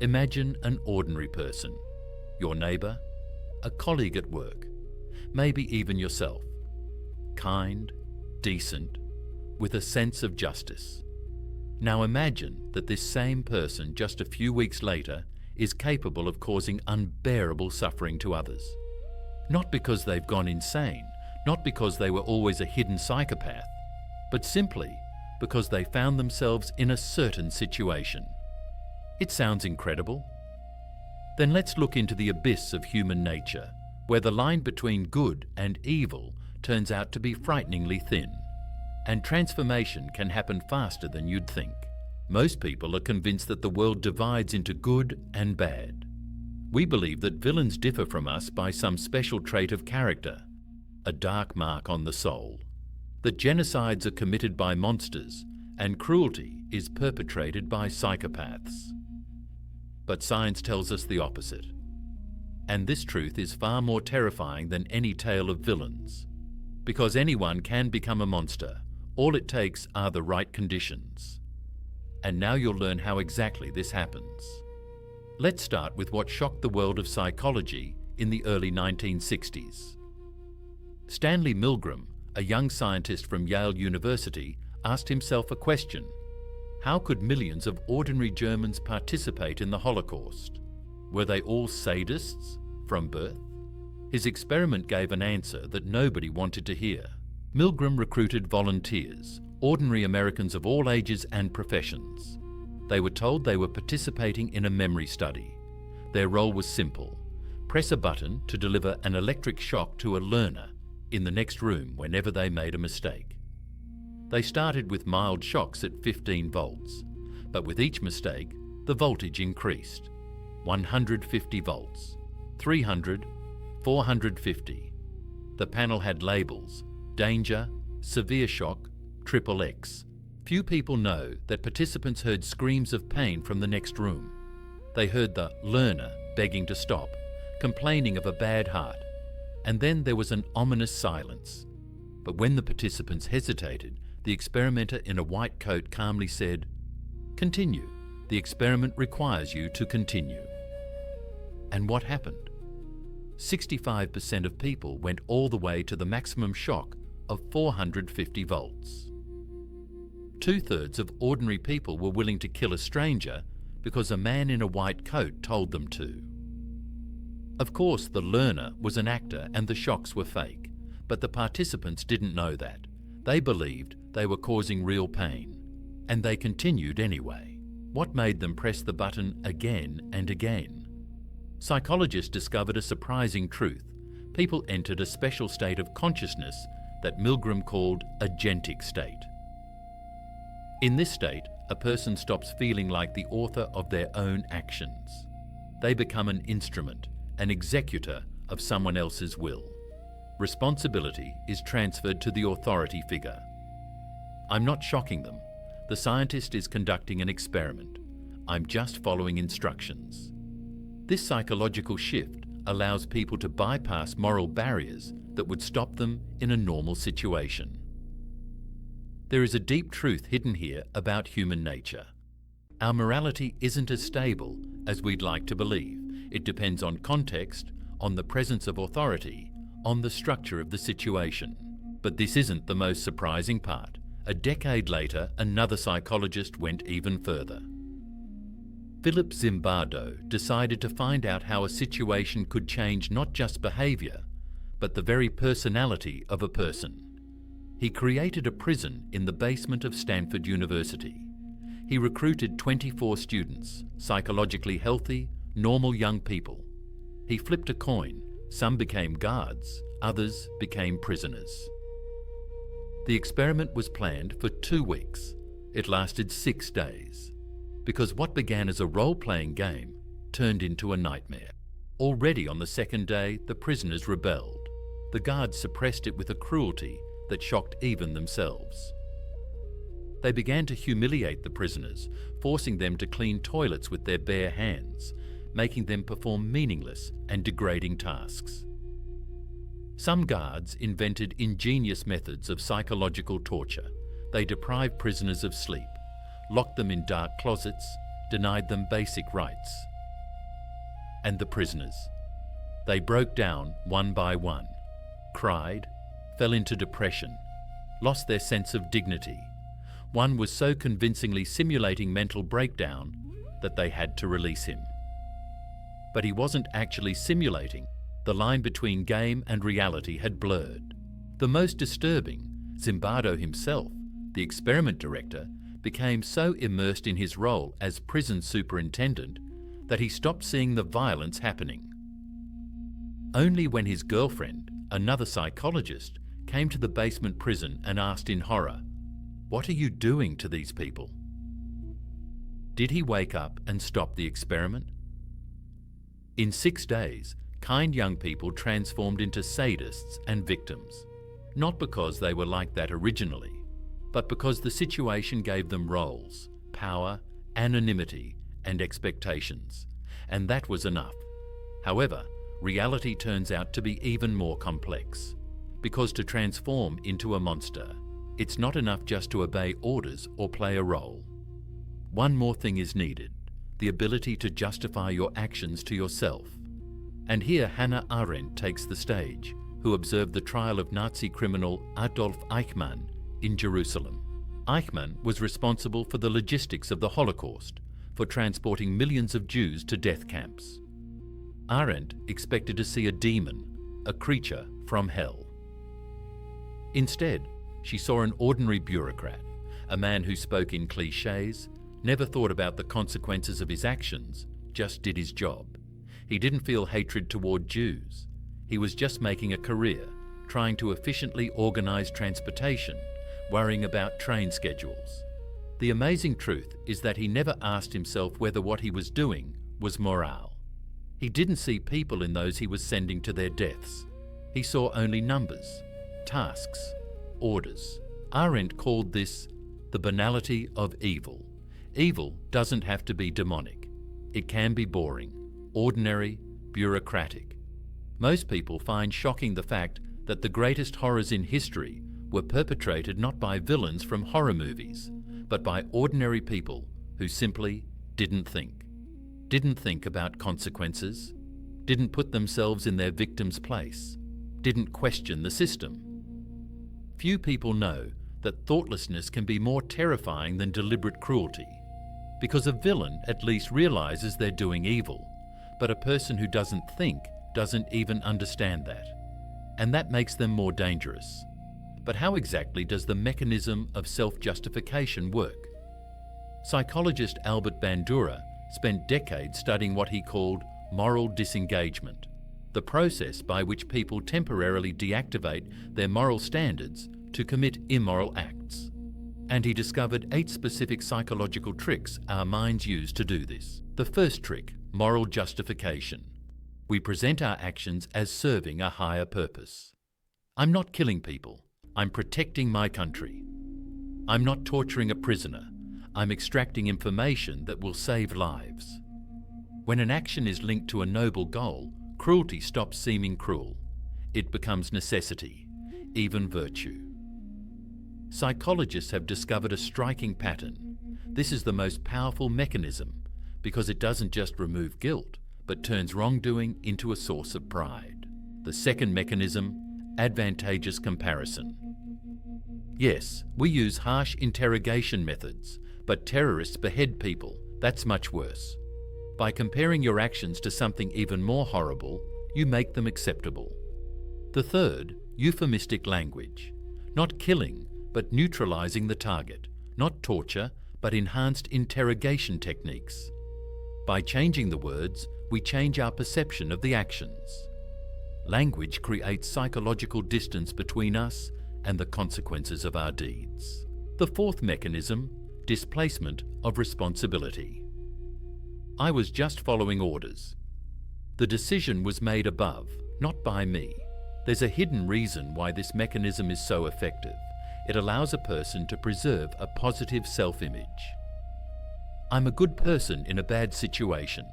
Imagine an ordinary person, your neighbour, a colleague at work, maybe even yourself. Kind, decent, with a sense of justice. Now imagine that this same person just a few weeks later is capable of causing unbearable suffering to others. Not because they've gone insane, not because they were always a hidden psychopath, but simply because they found themselves in a certain situation. It sounds incredible. Then let's look into the abyss of human nature, where the line between good and evil turns out to be frighteningly thin. And transformation can happen faster than you'd think. Most people are convinced that the world divides into good and bad. We believe that villains differ from us by some special trait of character, a dark mark on the soul, that genocides are committed by monsters and cruelty is perpetrated by psychopaths. But science tells us the opposite. And this truth is far more terrifying than any tale of villains. Because anyone can become a monster, all it takes are the right conditions. And now you'll learn how exactly this happens. Let's start with what shocked the world of psychology in the early 1960s. Stanley Milgram, a young scientist from Yale University, asked himself a question. How could millions of ordinary Germans participate in the Holocaust? Were they all sadists from birth? His experiment gave an answer that nobody wanted to hear. Milgram recruited volunteers, ordinary Americans of all ages and professions. They were told they were participating in a memory study. Their role was simple: press a button to deliver an electric shock to a learner in the next room whenever they made a mistake. They started with mild shocks at 15 volts, but with each mistake, the voltage increased. 150 volts, 300, 450. The panel had labels: danger, severe shock, XXX. Few people know that participants heard screams of pain from the next room. They heard the learner begging to stop, complaining of a bad heart, and then there was an ominous silence. But when the participants hesitated, the experimenter in a white coat calmly said, "Continue. The experiment requires you to continue." And what happened? 65% of people went all the way to the maximum shock of 450 volts. 2/3 of ordinary people were willing to kill a stranger because a man in a white coat told them to. Of course, the learner was an actor and the shocks were fake, but the participants didn't know that. They believed they were causing real pain, and they continued anyway. What made them press the button again and again? Psychologists discovered a surprising truth. People entered a special state of consciousness that Milgram called a agentic state. In this state, a person stops feeling like the author of their own actions. They become an instrument, an executor of someone else's will. Responsibility is transferred to the authority figure. I'm not shocking them. The scientist is conducting an experiment. I'm just following instructions. This psychological shift allows people to bypass moral barriers that would stop them in a normal situation. There is a deep truth hidden here about human nature. Our morality isn't as stable as we'd like to believe. It depends on context, on the presence of authority, on the structure of the situation. But this isn't the most surprising part. A decade later, another psychologist went even further. Philip Zimbardo decided to find out how a situation could change not just behavior, but the very personality of a person. He created a prison in the basement of Stanford University. He recruited 24 students, psychologically healthy, normal young people. He flipped a coin. Some became guards, others became prisoners. The experiment was planned for 2 weeks. It lasted 6 days. Because what began as a role-playing game turned into a nightmare. Already on the second day, the prisoners rebelled. The guards suppressed it with a cruelty that shocked even themselves. They began to humiliate the prisoners, forcing them to clean toilets with their bare hands, making them perform meaningless and degrading tasks. Some guards invented ingenious methods of psychological torture. They deprived prisoners of sleep, locked them in dark closets, denied them basic rights. and the prisoners. They broke down one by one, cried, fell into depression, lost their sense of dignity. One was so convincingly simulating mental breakdown that they had to release him. But he wasn't actually simulating. The line between game and reality had blurred. The most disturbing, Zimbardo himself, the experiment director, became so immersed in his role as prison superintendent that he stopped seeing the violence happening. Only when his girlfriend, another psychologist, came to the basement prison and asked in horror, "What are you doing to these people?" Did he wake up and stop the experiment? In 6 days, kind young people transformed into sadists and victims, not because they were like that originally, but because the situation gave them roles, power, anonymity, and expectations, and that was enough. However, reality turns out to be even more complex, because to transform into a monster, it's not enough just to obey orders or play a role. One more thing is needed, the ability to justify your actions to yourself. And here Hannah Arendt takes the stage, who observed the trial of Nazi criminal Adolf Eichmann in Jerusalem. Eichmann was responsible for the logistics of the Holocaust, for transporting millions of Jews to death camps. Arendt expected to see a demon, a creature from hell. Instead, she saw an ordinary bureaucrat, a man who spoke in cliches, never thought about the consequences of his actions, just did his job. He didn't feel hatred toward Jews. He was just making a career, trying to efficiently organize transportation, worrying about train schedules. The amazing truth is that he never asked himself whether what he was doing was morale. He didn't see people in those he was sending to their deaths. He saw only numbers, tasks, orders. Arendt called this the banality of evil. Evil doesn't have to be demonic. It can be boring, ordinary, bureaucratic. Most people find shocking the fact that the greatest horrors in history were perpetrated not by villains from horror movies, but by ordinary people who simply didn't think. Didn't think about consequences, didn't put themselves in their victim's place, didn't question the system. Few people know that thoughtlessness can be more terrifying than deliberate cruelty, because a villain at least realizes they're doing evil, but a person who doesn't think doesn't even understand that, and that makes them more dangerous. But how exactly does the mechanism of self-justification work? Psychologist Albert Bandura spent decades studying what he called moral disengagement, the process by which people temporarily deactivate their moral standards to commit immoral acts. And he discovered 8 specific psychological tricks our minds use to do this. The first trick, moral justification. We present our actions as serving a higher purpose. I'm not killing people. I'm protecting my country. I'm not torturing a prisoner. I'm extracting information that will save lives. When an action is linked to a noble goal, cruelty stops seeming cruel. It becomes necessity, even virtue. Psychologists have discovered a striking pattern. This is the most powerful mechanism because it doesn't just remove guilt, but turns wrongdoing into a source of pride. The second mechanism, advantageous comparison. Yes, we use harsh interrogation methods, but terrorists behead people. That's much worse. By comparing your actions to something even more horrible, you make them acceptable. The third, euphemistic language. Not killing, but neutralizing the target. Not torture, but enhanced interrogation techniques. By changing the words, we change our perception of the actions. Language creates psychological distance between us and the consequences of our deeds. The fourth mechanism, displacement of responsibility. I was just following orders. The decision was made above, not by me. There's a hidden reason why this mechanism is so effective. It allows a person to preserve a positive self-image. I'm a good person in a bad situation.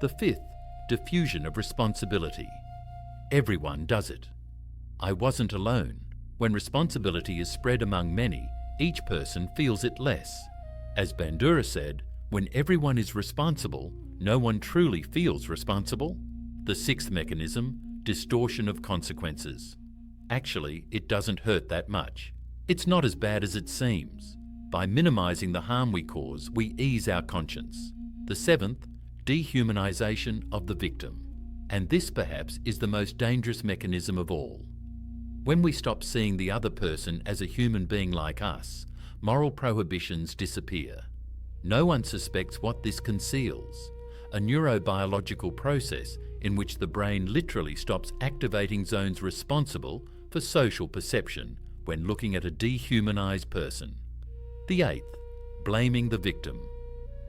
The fifth, diffusion of responsibility. Everyone does it. I wasn't alone. When responsibility is spread among many, each person feels it less. As Bandura said, When everyone is responsible, no one truly feels responsible. The sixth mechanism, distortion of consequences. Actually, it doesn't hurt that much. It's not as bad as it seems. By minimizing the harm we cause, we ease our conscience. The seventh, dehumanization of the victim. And this perhaps is the most dangerous mechanism of all. When we stop seeing the other person as a human being like us, moral prohibitions disappear. No one suspects what this conceals, a neurobiological process in which the brain literally stops activating zones responsible for social perception when looking at a dehumanized person. The eighth, blaming the victim.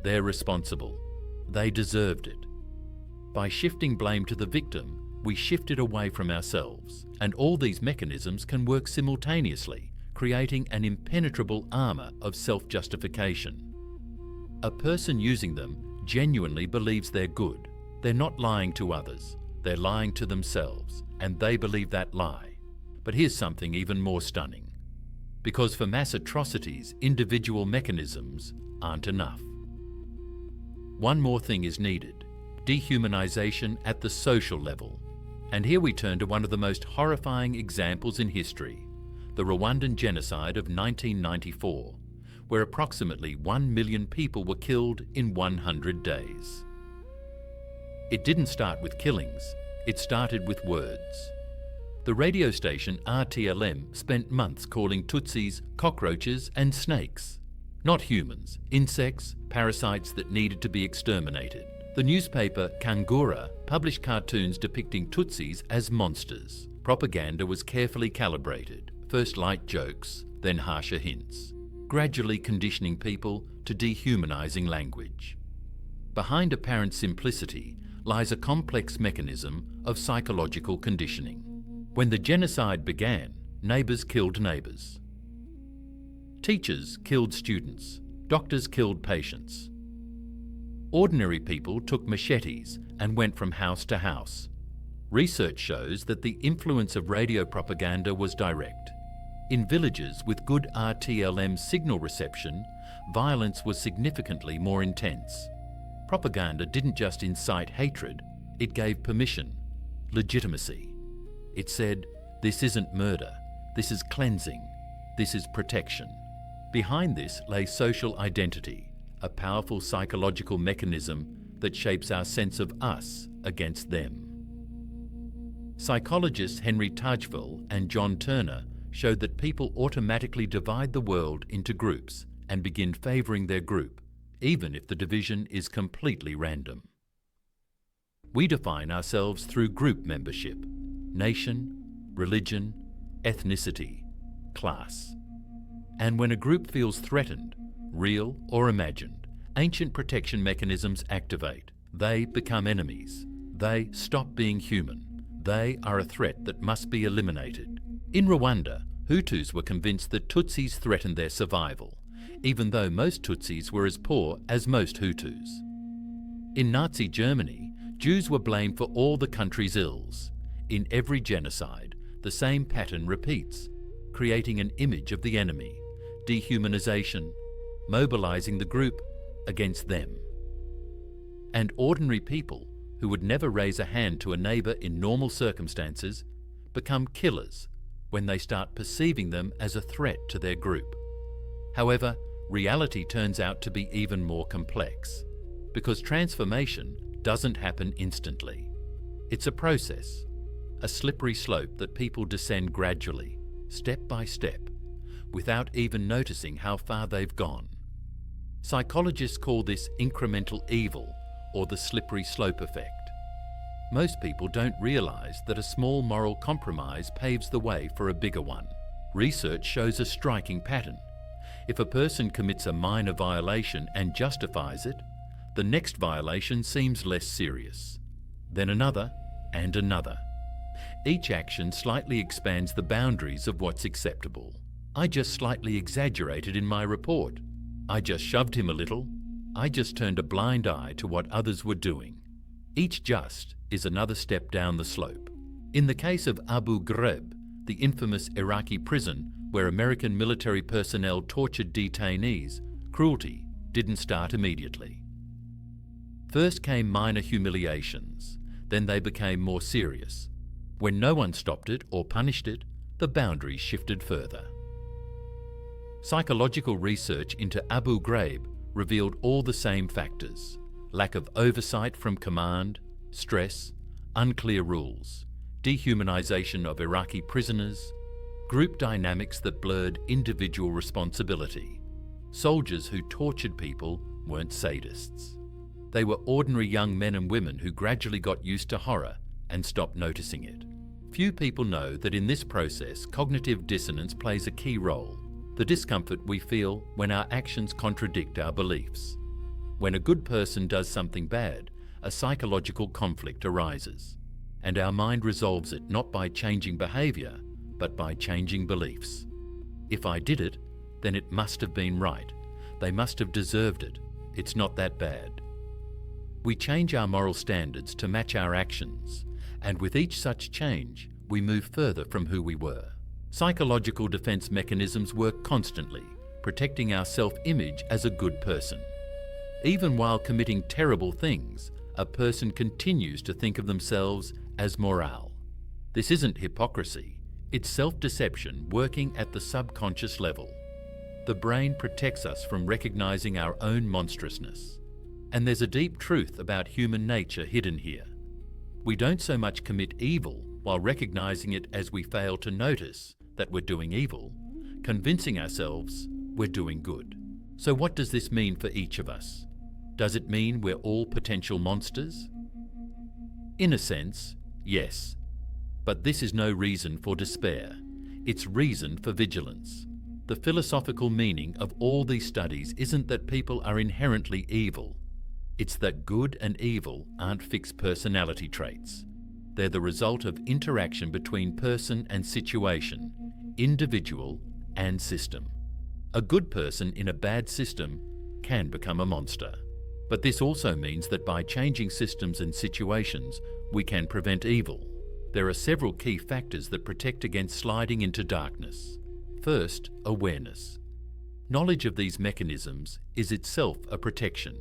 They're responsible. They deserved it. By shifting blame to the victim, we shift it away from ourselves, and all these mechanisms can work simultaneously, creating an impenetrable armor of self-justification. A person using them genuinely believes they're good. They're not lying to others. They're lying to themselves, and they believe that lie. But here's something even more stunning. Because for mass atrocities, individual mechanisms aren't enough. One more thing is needed: dehumanization at the social level. And here we turn to one of the most horrifying examples in history, the Rwandan genocide of 1994, where approximately 1 million people were killed in 100 days. It didn't start with killings, it started with words. The radio station RTLM spent months calling Tutsis cockroaches and snakes. Not humans, insects, parasites that needed to be exterminated. The newspaper Kangura published cartoons depicting Tutsis as monsters. Propaganda was carefully calibrated, first light jokes, then harsher hints, gradually conditioning people to dehumanizing language. Behind apparent simplicity lies a complex mechanism of psychological conditioning. When the genocide began, neighbors killed neighbors. Teachers killed students. Doctors killed patients. Ordinary people took machetes and went from house to house. Research shows that the influence of radio propaganda was direct. In villages with good RTLM signal reception, violence was significantly more intense. Propaganda didn't just incite hatred, it gave permission, legitimacy. It said, this isn't murder, this is cleansing, this is protection. Behind this lay social identity, a powerful psychological mechanism that shapes our sense of us against them. Psychologists Henry Tajfel and John Turner showed that people automatically divide the world into groups and begin favouring their group, even if the division is completely random. We define ourselves through group membership, nation, religion, ethnicity, class. And when a group feels threatened, real or imagined, ancient protection mechanisms activate. They become enemies. They stop being human. They are a threat that must be eliminated. In Rwanda, Hutus were convinced that Tutsis threatened their survival, even though most Tutsis were as poor as most Hutus. In Nazi Germany, Jews were blamed for all the country's ills. In every genocide, the same pattern repeats, creating an image of the enemy, dehumanization, mobilizing the group against them. And ordinary people, who would never raise a hand to a neighbor in normal circumstances, become killers when they start perceiving them as a threat to their group. However, reality turns out to be even more complex, because transformation doesn't happen instantly. It's a process, a slippery slope that people descend gradually, step by step, without even noticing how far they've gone. Psychologists call this incremental evil, or the slippery slope effect. Most people don't realize that a small moral compromise paves the way for a bigger one. Research shows a striking pattern. If a person commits a minor violation and justifies it, the next violation seems less serious. Then another and another. Each action slightly expands the boundaries of what's acceptable. I just slightly exaggerated in my report. I just shoved him a little. I just turned a blind eye to what others were doing. Each just is another step down the slope. In the case of Abu Ghraib, the infamous Iraqi prison where American military personnel tortured detainees, cruelty, didn't start immediately. First came minor humiliations, then they became more serious. When no one stopped it or punished it, the boundaries shifted further. Psychological research into Abu Ghraib revealed all the same factors: lack of oversight from command, stress, unclear rules, dehumanization of Iraqi prisoners, group dynamics that blurred individual responsibility. Soldiers who tortured people weren't sadists. They were ordinary young men and women who gradually got used to horror and stopped noticing it. Few people know that in this process, cognitive dissonance plays a key role. The discomfort we feel when our actions contradict our beliefs. When a good person does something bad, a psychological conflict arises, and our mind resolves it not by changing behaviour, but by changing beliefs. If I did it, then it must have been right. They must have deserved it. It's not that bad. We change our moral standards to match our actions, and with each such change, we move further from who we were. Psychological defense mechanisms work constantly, protecting our self-image as a good person. Even while committing terrible things, a person continues to think of themselves as moral. This isn't hypocrisy, it's self-deception working at the subconscious level. The brain protects us from recognizing our own monstrousness. And there's a deep truth about human nature hidden here. We don't so much commit evil while recognizing it as we fail to notice that we're doing evil, convincing ourselves we're doing good. So what does this mean for each of us? Does it mean we're all potential monsters? In a sense, yes. But this is no reason for despair. It's reason for vigilance. The philosophical meaning of all these studies isn't that people are inherently evil. It's that good and evil aren't fixed personality traits. They're the result of interaction between person and situation, individual and system. A good person in a bad system can become a monster. But this also means that by changing systems and situations, we can prevent evil. There are several key factors that protect against sliding into darkness. First, awareness. Knowledge of these mechanisms is itself a protection.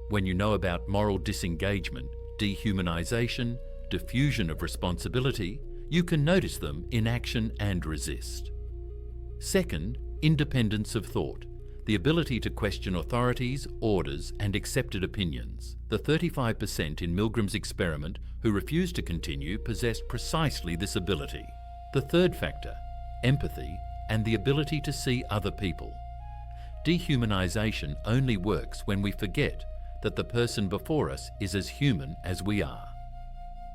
When you know about moral disengagement, dehumanization, diffusion of responsibility, you can notice them in action and resist. Second, independence of thought. The ability to question authorities, orders, and accepted opinions. The 35% in Milgram's experiment who refused to continue possessed precisely this ability. The third factor, empathy, and the ability to see other people. Dehumanization only works when we forget that the person before us is as human as we are.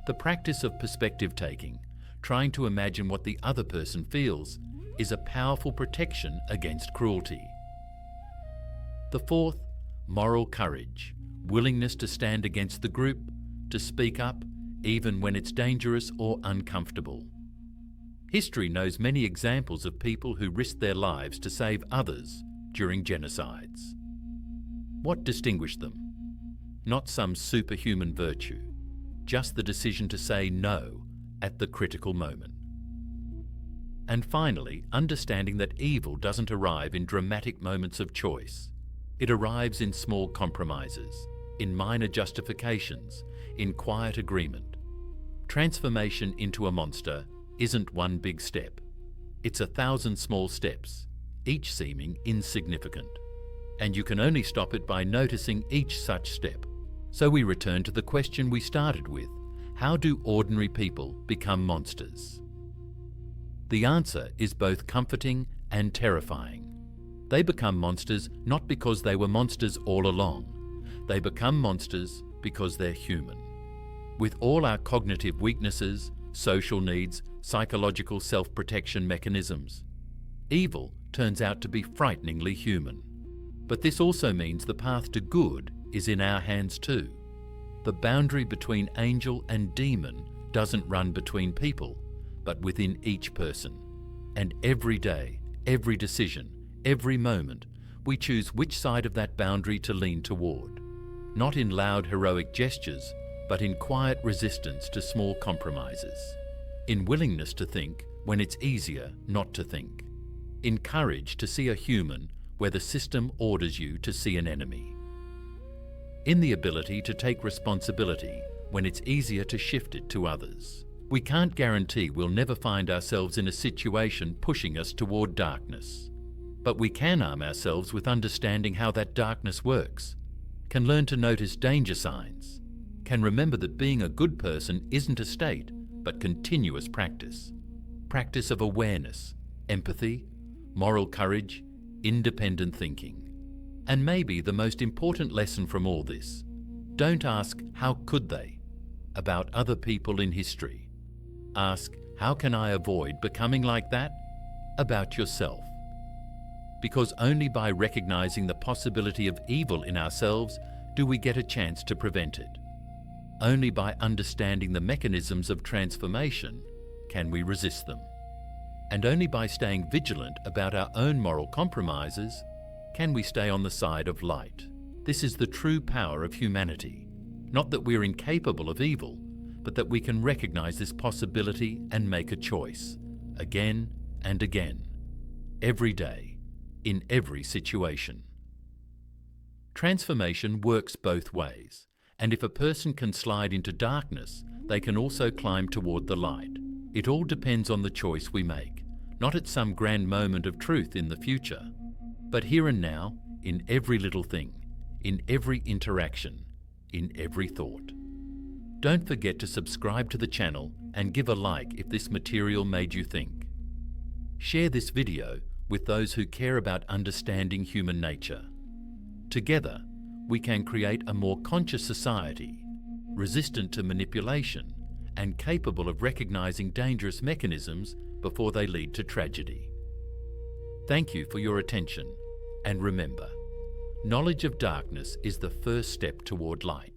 The practice of perspective taking, trying to imagine what the other person feels, is a powerful protection against cruelty. The fourth, moral courage, willingness to stand against the group, to speak up, even when it's dangerous or uncomfortable. History knows many examples of people who risked their lives to save others during genocides. What distinguished them? Not some superhuman virtue, just the decision to say no at the critical moment. And finally, understanding that evil doesn't arrive in dramatic moments of choice. It arrives in small compromises, in minor justifications, in quiet agreement. Transformation into a monster isn't one big step. It's 1,000 small steps, each seeming insignificant. And you can only stop it by noticing each such step. So we return to the question we started with: how do ordinary people become monsters? The answer is both comforting and terrifying. They become monsters not because they were monsters all along. They become monsters because they're human. With all our cognitive weaknesses, social needs, psychological self-protection mechanisms, evil turns out to be frighteningly human. But this also means the path to good is in our hands too. The boundary between angel and demon doesn't run between people, but within each person. And every day, every decision, every moment, we choose which side of that boundary to lean toward. Not in loud heroic gestures, but in quiet resistance to small compromises. In willingness to think when it's easier not to think. In courage to see a human where the system orders you to see an enemy. In the ability to take responsibility when it's easier to shift it to others. We can't guarantee we'll never find ourselves in a situation pushing us toward darkness. But we can arm ourselves with understanding how that darkness works, can learn to notice danger signs, can remember that being a good person isn't a state, but continuous practice. Practice of awareness, empathy, moral courage, independent thinking. And maybe the most important lesson from all this, don't ask how could they about other people in history. Ask, how can I avoid becoming like that about yourself? Because only by recognizing the possibility of evil in ourselves do we get a chance to prevent it. Only by understanding the mechanisms of transformation can we resist them. And only by staying vigilant about our own moral compromises can we stay on the side of light. This is the true power of humanity. Not that we're incapable of evil, but that we can recognize this possibility and make a choice, again and again, every day, in every situation. Transformation works both ways, and if a person can slide into darkness, they can also climb toward the light. It all depends on the choice we make, not at some grand moment of truth in the future, but here and now, in every little thing, in every interaction, in every thought. Don't forget to subscribe to the channel and give a like if this material made you think. Share this video with those who care about understanding human nature. Together, we can create a more conscious society, resistant to manipulation and capable of recognizing dangerous mechanisms before they lead to tragedy. Thank you for your attention, and remember, knowledge of darkness is the first step toward light.